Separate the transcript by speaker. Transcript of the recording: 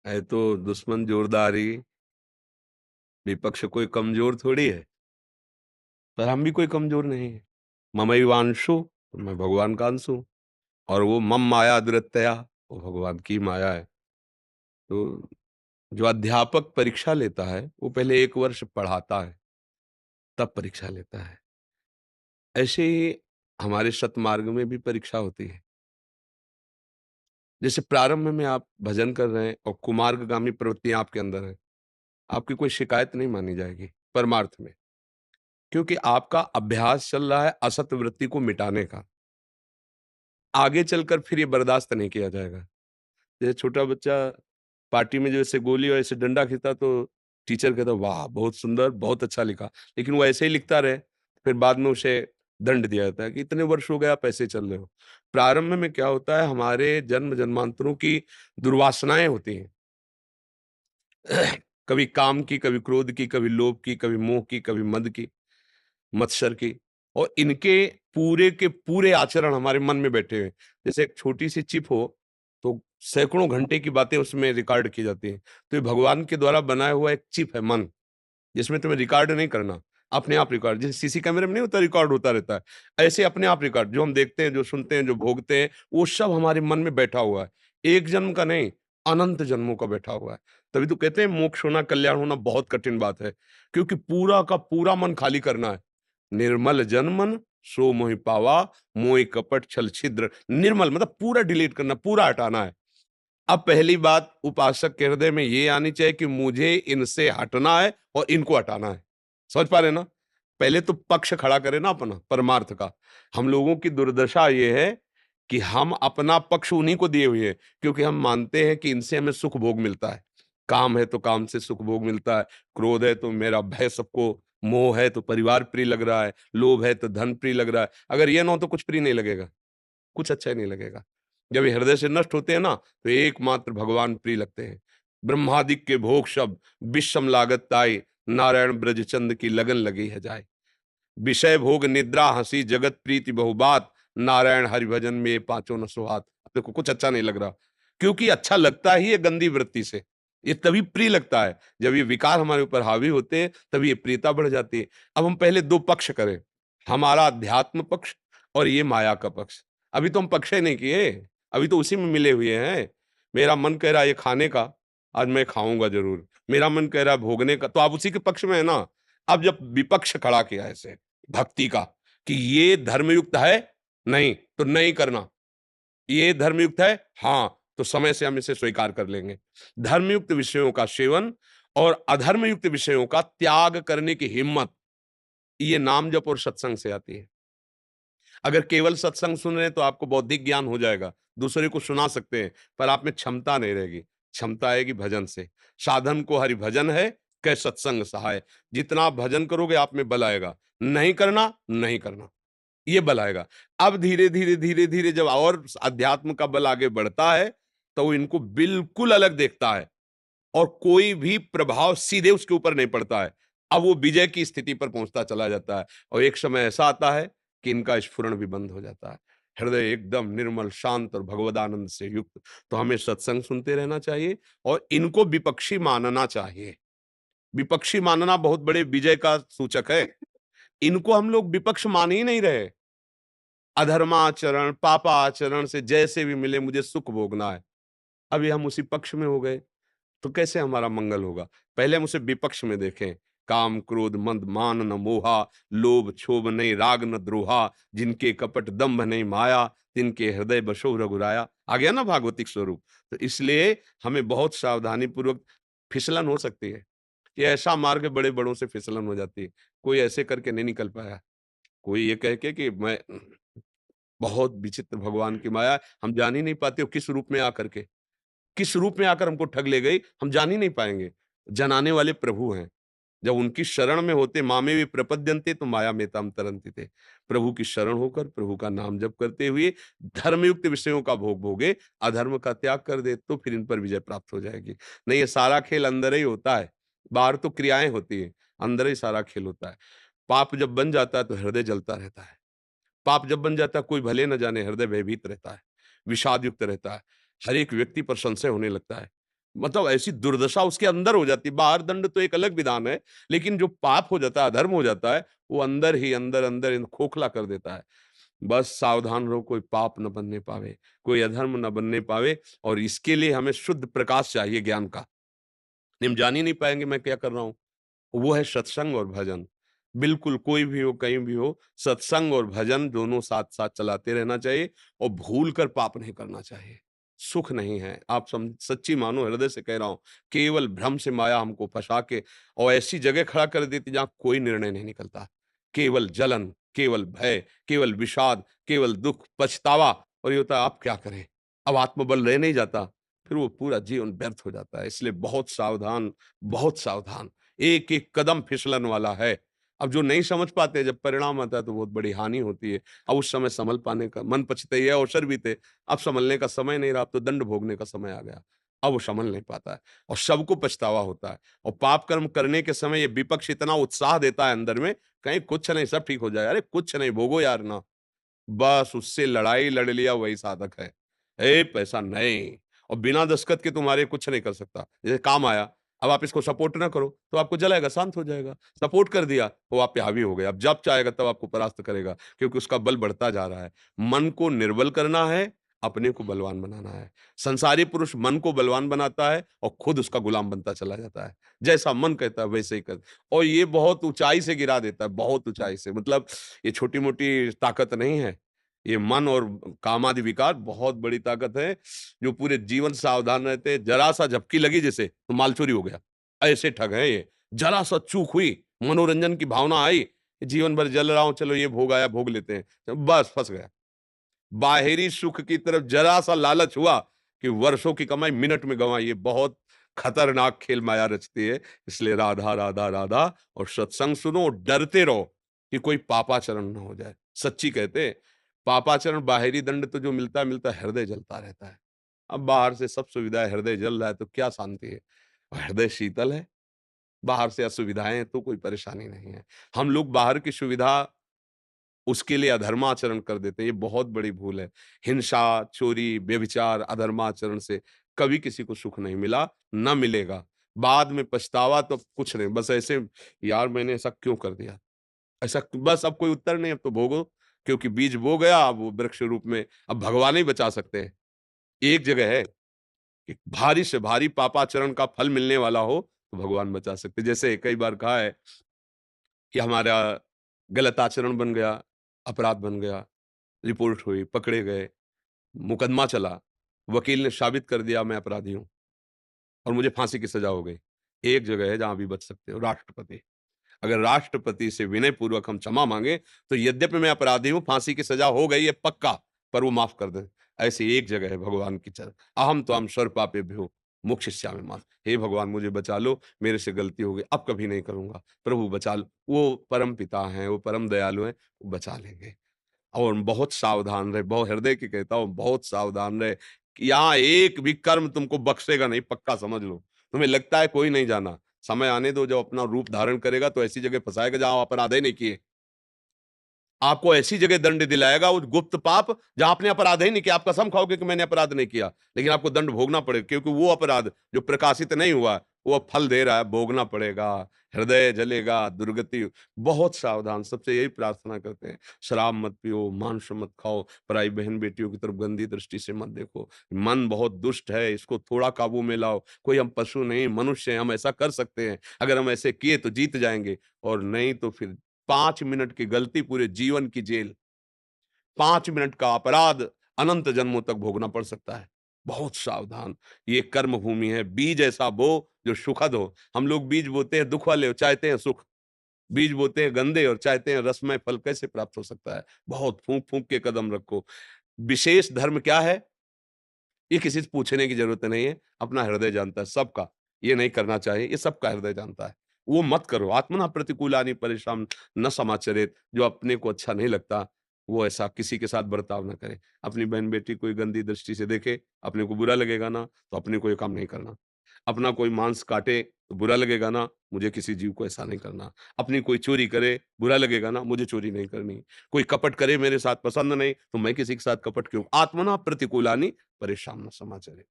Speaker 1: है तो दुश्मन जोरदारी, विपक्ष कोई कमजोर थोड़ी है, पर हम भी कोई कमजोर नहीं है। ममैवांशु, तो मैं भगवान का अंश हूं, और वो मम माया दुरत्यया, वो भगवान की माया है। तो जो अध्यापक परीक्षा लेता है वो पहले 1 वर्ष पढ़ाता है, तब परीक्षा लेता है। ऐसे ही हमारे सतमार्ग में भी परीक्षा होती है। जैसे प्रारंभ में आप भजन कर रहे हैं और कुमार्गगामी प्रवृत्तियां आपके अंदर है, आपकी कोई शिकायत नहीं मानी जाएगी परमार्थ में, क्योंकि आपका अभ्यास चल रहा है असत वृत्ति को मिटाने का। आगे चलकर फिर ये बर्दाश्त नहीं किया जाएगा। जैसे छोटा बच्चा पार्टी में जो ऐसे गोली और ऐसे डंडा खींचता, तो टीचर कहता वाह बहुत सुंदर, बहुत अच्छा लिखा, लेकिन वो ऐसे ही लिखता रहे, फिर बाद में उसे दंड दिया जाता है कि इतने वर्ष हो गए आप ऐसे चल रहे हो। प्रारंभ में क्या होता है, हमारे जन्म जन्मांतरों की दुर्वासनाएं होती हैं। कभी काम की, कभी क्रोध की, कभी लोभ की, कभी मोह की, कभी मद की, मत्सर की, और इनके पूरे के पूरे आचरण हमारे मन में बैठे हुए हैं। जैसे एक छोटी सी चिप हो, तो सैकड़ों घंटे की बातें उसमें रिकॉर्ड की जाती हैं। तो ये भगवान के द्वारा बनाया हुआ एक चिप है मन, जिसमें तुम्हें रिकॉर्ड नहीं करना, अपने आप रिकॉर्ड, जैसे सीसी कैमरे में नहीं होता, रिकॉर्ड होता रहता है, ऐसे अपने आप रिकॉर्ड, जो हम देखते हैं, जो सुनते हैं, जो भोगते हैं, वो सब हमारे मन में बैठा हुआ है। एक जन्म का नहीं, अनंत जन्मों का बैठा हुआ है। तभी तो कहते हैं मोक्ष होना, कल्याण होना बहुत कठिन बात है, क्योंकि पूरा का पूरा मन खाली करना है। निर्मल जन मन सो मोहि पावा, मोहि कपट छल छिद्र। निर्मल मतलब पूरा डिलीट करना, पूरा हटाना है। अब पहली बात उपासक के हृदय में ये आनी चाहिए कि मुझे इनसे हटना है और इनको हटाना है। समझ पा रहे हैं ना? पहले तो पक्ष खड़ा करें ना अपना परमार्थ का। हम लोगों की दुर्दशा ये है कि हम अपना पक्ष उन्हीं को दिए हुए हैं, क्योंकि हम मानते हैं कि इनसे हमें सुख भोग मिलता है। काम है तो काम से सुख भोग मिलता है, क्रोध है तो मेरा भय सबको, मोह है तो परिवार प्रिय लग रहा है, लोभ है तो धन प्रिय लग रहा है। अगर ये ना हो तो कुछ प्रिय नहीं लगेगा, कुछ अच्छा ही नहीं लगेगा। जब ये हृदय से नष्ट होते हैं ना, तो एकमात्र भगवान प्रिय लगते हैं। ब्रह्मादिक के भोग शब्द विषम लागत ताई, नारायण ब्रज चंद की लगन लगी है जाए। विषय भोग निद्रा हंसी जगत प्रीति बहुबात, नारायण हरिभजन में ये पांचों न सुहात। देखो कुछ अच्छा नहीं लग रहा, क्योंकि अच्छा लगता ही है गंदी वृत्ति से, ये तभी प्रिय लगता है। जब ये विकार हमारे ऊपर हावी होते हैं, तभी ये प्रियता बढ़ जाती है। अब हम पहले दो पक्ष करें, हमारा अध्यात्म पक्ष और ये माया का पक्ष। अभी तो हम पक्ष ही नहीं किए, अभी तो उसी में मिले हुए हैं। मेरा मन कह रहा है ये खाने का, आज मैं खाऊंगा जरूर। मेरा मन कह रहा है भोगने का, तो आप उसी के पक्ष में है ना। अब जब विपक्ष खड़ा किया ऐसे भक्ति का कि ये धर्मयुक्त है, नहीं तो नहीं करना, ये धर्मयुक्त है, हाँ तो समय से हम इसे स्वीकार कर लेंगे। धर्मयुक्त विषयों का सेवन और अधर्मयुक्त विषयों का त्याग करने की हिम्मत, ये नाम जप और सत्संग से आती है। अगर केवल सत्संग सुन रहे हैं तो आपको बौद्धिक ज्ञान हो जाएगा, दूसरे को सुना सकते हैं, पर आप में क्षमता नहीं रहेगी। क्षमता आएगी भजन से। साधन को हरि भजन है, कै सत्संग सहाय। जितना आप भजन करोगे आप में बल आएगा, नहीं करना नहीं करना, ये बल आएगा। अब धीरे धीरे धीरे धीरे जब और अध्यात्म का बल आगे बढ़ता है, तो वो इनको बिल्कुल अलग देखता है, और कोई भी प्रभाव सीधे उसके ऊपर नहीं पड़ता है। अब वो विजय की स्थिति पर पहुंचता चला जाता है, और एक समय ऐसा आता है कि इनका स्फुरण भी बंद हो जाता है। हृदय एकदम निर्मल शांत और भगवदानंद से युक्त। तो हमें सत्संग सुनते रहना चाहिए और इनको विपक्षी मानना चाहिए। विपक्षी मानना बहुत बड़े विजय का सूचक है। इनको हम लोग विपक्ष मान ही नहीं रहे। अधर्माचरण पापाचरण से जैसे भी मिले मुझे सुख भोगना है, अभी हम उसी पक्ष में हो गए, तो कैसे हमारा मंगल होगा? पहले हम उसे विपक्ष में देखें। काम क्रोध मंद मान न मोहा, लोभ क्षोभ नहीं राग न द्रोहा, जिनके कपट दंभ नहीं माया, तिनके हृदय बसो रघुराया। आ गया ना भागवतिक स्वरूप। तो इसलिए हमें बहुत सावधानी पूर्वक, फिसलन हो सकती है, ये ऐसा मार्ग बड़े बड़ों से फिसलन हो जाती है। कोई ऐसे करके नहीं निकल पाया, कोई ये कह के कि मैं, बहुत विचित्र भगवान की माया, हम जान ही नहीं पाते वो किस रूप में आकर के, किस रूप में आकर हमको ठग ले गई, हम जान ही नहीं पाएंगे। जनाने वाले प्रभु हैं। जब उनकी शरण में होते, मामे भी प्रपद्यंते तो माया में ताम तरंती थे। प्रभु की शरण होकर प्रभु का नाम जप करते हुए धर्मयुक्त विषयों का भोग भोगे, अधर्म का त्याग कर दे, तो फिर इन पर विजय प्राप्त हो जाएगी। नहीं, ये सारा खेल अंदर ही होता है, बाहर तो क्रियाएं होती है, अंदर ही सारा खेल होता है। पाप जब बन जाता है तो हृदय जलता रहता है। पाप जब बन जाता है, कोई भले न जाने हृदय भयभीत रहता है, विषाद युक्त रहता है, हर एक व्यक्ति पर संशय होने लगता है। मतलब ऐसी दुर्दशा उसके अंदर हो जाती है। बाहर दंड तो एक अलग विधान है, लेकिन जो पाप हो जाता है, अधर्म हो जाता है, वो अंदर ही अंदर इन खोखला कर देता है। बस सावधान रहो, कोई पाप न बनने पावे, कोई अधर्म न बनने पावे, और इसके लिए हमें शुद्ध प्रकाश चाहिए ज्ञान का। हम जान ही नहीं पाएँगे मैं क्या कर रहा हूँ। वो है सत्संग और भजन। बिल्कुल कोई भी हो, कहीं भी हो, सत्संग और भजन दोनों साथ-साथ चलाते रहना चाहिए और भूल कर पाप नहीं करना चाहिए। सुख नहीं है, आप सच्ची मानो, हृदय से कह रहा हूँ, केवल भ्रम से माया हमको फँसा के और ऐसी जगह खड़ा कर देती जहाँ कोई निर्णय नहीं निकलता। केवल जलन, केवल भय, केवल विषाद, केवल दुःख, पछतावा, और ये होता है अब क्या करें? अब आत्मबल रह नहीं जाता, फिर वो पूरा जीवन व्यर्थ हो जाता है। इसलिए बहुत सावधान, बहुत सावधान। एक-एक कदम फिसलन वाला है। अब जो नहीं समझ पाते, जब परिणाम आता है तो बहुत बड़ी हानि होती है। अब उस समय संभल पाने का मन पछतैया अवसर बीते, अब संभलने का समय नहीं रहा, अब तो दंड भोगने का समय आ गया। अब वो संभल नहीं पाता है और सबको पछतावा होता है, और पाप कर्म करने के समय ये विपक्ष इतना उत्साह देता है अंदर में, कहीं कुछ नहीं सब ठीक हो जाए, अरे कुछ नहीं भोगो यार ना। बस उससे लड़ाई लड़ लिया वही साधक है। ए पैसा नहीं, और बिना दस्तखत के तुम्हारे कुछ नहीं कर सकता। जैसे काम आया, अब आप इसको सपोर्ट ना करो तो आपको जलाएगा, शांत हो जाएगा। सपोर्ट कर दिया, वो आप पे हावी हो गया। अब जब चाहेगा तब आपको परास्त करेगा, क्योंकि उसका बल बढ़ता जा रहा है। मन को निर्बल करना है, अपने को बलवान बनाना है। संसारी पुरुष मन को बलवान बनाता है और खुद उसका गुलाम बनता चला जाता है। जैसा मन कहता है वैसे ही कर, और ये बहुत ऊँचाई से गिरा देता है, बहुत ऊँचाई से। मतलब ये छोटी-मोटी ताकत नहीं है। ये मन और कामादि विकार बहुत बड़ी ताकत है, जो पूरे जीवन सावधान रहते हैं। जरा-सा झपकी लगी जैसे, तो माल चोरी हो गया। ऐसे ठग हैं ये। जरा-सा चूक हुई, मनोरंजन की भावना आई, जीवन भर जल रहा हूँ, चलो ये भोग आया, भोग लेते हैं। बस फँस गया। बाहिरी सुख की तरफ जरा-सा लालच हुआ कि वर्षों की कमाई मिनट में गँवाई। ये बहुत खतरनाक खेल माया रचती है। इसलिए राधा, राधा, राधा, और सत्संग सुनो, डरते रहो कि कोई पापाचरण ना हो जाए। सच्ची कहते हैं, पापाचरण बाहिरी दंड तो जो मिलता है, मिलता है, हृदय जलता रहता है। अब बाहर से सब सुविधाएँ, हृदय जल रहा है तो क्या शांति है? और हृदय शीतल है, बाहर से असुविधाएँ हैं तो कोई परेशानी नहीं है। हम लोग बाहर की सुविधा उसके लिए अधर्माचरण कर देते हैं, ये बहुत बड़ी भूल है। हिंसा, चोरी, व्यभिचार, अधर्माचरण से कभी किसी को सुख नहीं मिला, ना मिलेगा। बाद में पछतावा तो कुछ नहीं, बस ऐसे यार मैंने ऐसा क्यों कर दिया? ऐसा बस, अब कोई उत्तर नहीं, अब तो भोगो, क्योंकि बीज बो गया, अब वो वृक्ष रूप में अब भगवान ही बचा सकते हैं। एक जगह है कि भारी से भारी पापाचरण का फल मिलने वाला हो, तो भगवान बचा सकते हैं। जैसे कई बार कहा है कि हमारा गलत आचरण बन गया, अपराध बन गया, रिपोर्ट हुई, पकड़े गए, मुकदमा चला, वकील ने साबित कर दिया मैं अपराधी हूँ और मुझे फांसी की सज़ा हो गई। एक जगह है जहाँ अभी बच सकते हो, राष्ट्रपति। अगर राष्ट्रपति से विनयपूर्वक हम क्षमा माँगे, तो यद्यपि मैं अपराधी हूँ, फांसी की सज़ा हो गई है पक्का, पर वो माफ़ कर दें। ऐसी एक जगह है भगवान की चरण, अहम त्वां सर्वपापेभ्यो मोक्षयिष्यामि मां। हे भगवान मुझे बचा लो, मेरे से गलती हो गई, अब कभी नहीं करूँगा। प्रभु बचा लो। वो परम पिता हैं, वो परम दयालु हैं, वो बचा लेंगे। और बहुत सावधान रहे, बहुत हृदय की कहता हूँ, बहुत सावधान रहे। कि यहाँ एक भी कर्म तुमको बख्शेगा नहीं, पक्का समझ लो। तुम्हें लगता है कोई नहीं जाना, समय आने दो, जब अपना रूप धारण करेगा तो ऐसी जगह फँसाएगा जहाँ अपराध ही नहीं किए। आपको ऐसी जगह दंड दिलाएगा, वो गुप्त पाप जहाँ आपने अपराध ही नहीं किया, आप कसम खाओगे कि मैंने अपराध नहीं किया, लेकिन आपको दंड भोगना पड़ेगा, क्योंकि वो अपराध जो प्रकाशित नहीं हुआ, वो अब फल दे रहा है, भोगना पड़ेगा, हृदय जलेगा, दुर्गति। बहुत सावधान, सबसे यही प्रार्थना करते हैं, शराब मत पियो, मांस मत खाओ, पराई बहन बेटियों की तरफ गंदी दृष्टि से मत देखो। मन बहुत दुष्ट है, इसको थोड़ा काबू में लाओ। कोई हम पशु नहीं, मनुष्य हैं, हम ऐसा कर सकते हैं। अगर हम ऐसे किए तो जीत जाएंगे, और नहीं तो फिर 5 मिनट की गलती पूरे जीवन की जेल, 5 मिनट का अपराध अनंत जन्मों तक भोगना पड़ सकता है। बहुत सावधान, ये कर्म भूमि है, बीज ऐसा बो जो सुखद हो। हम लोग बीज बोते हैं दुःख वाले और चाहते हैं सुख, बीज बोते हैं गंदे और चाहते हैं रसमय फल, कैसे प्राप्त हो सकता है? बहुत फूँक-फूँक के कदम रखो। विशेष धर्म क्या है? ये किसी से पूछने की ज़रूरत नहीं है, अपना हृदय जानता है सबका। ये नहीं करना चाहिए, ये सबका हृदय जानता है। वो मत करो, आत्मनः प्रतिकूलानि परेषां न समाचरेत्। जो अपने को अच्छा नहीं लगता, वो ऐसा किसी के साथ बर्ताव ना करे। अपनी बहन-बेटी कोई गंदी दृष्टि से देखे, अपने को बुरा लगेगा ना, तो अपने को ये काम नहीं करना। अपना कोई मांस काटे, तो बुरा लगेगा ना, मुझे किसी जीव को ऐसा नहीं करना। अपनी कोई चोरी करे, बुरा लगेगा ना, मुझे चोरी नहीं करनी। कोई कपट करे मेरे साथ, पसंद नहीं, तो मैं किसी के साथ कपट क्यों? आत्मनः प्रतिकूलानि परेशान न समाचरेत्।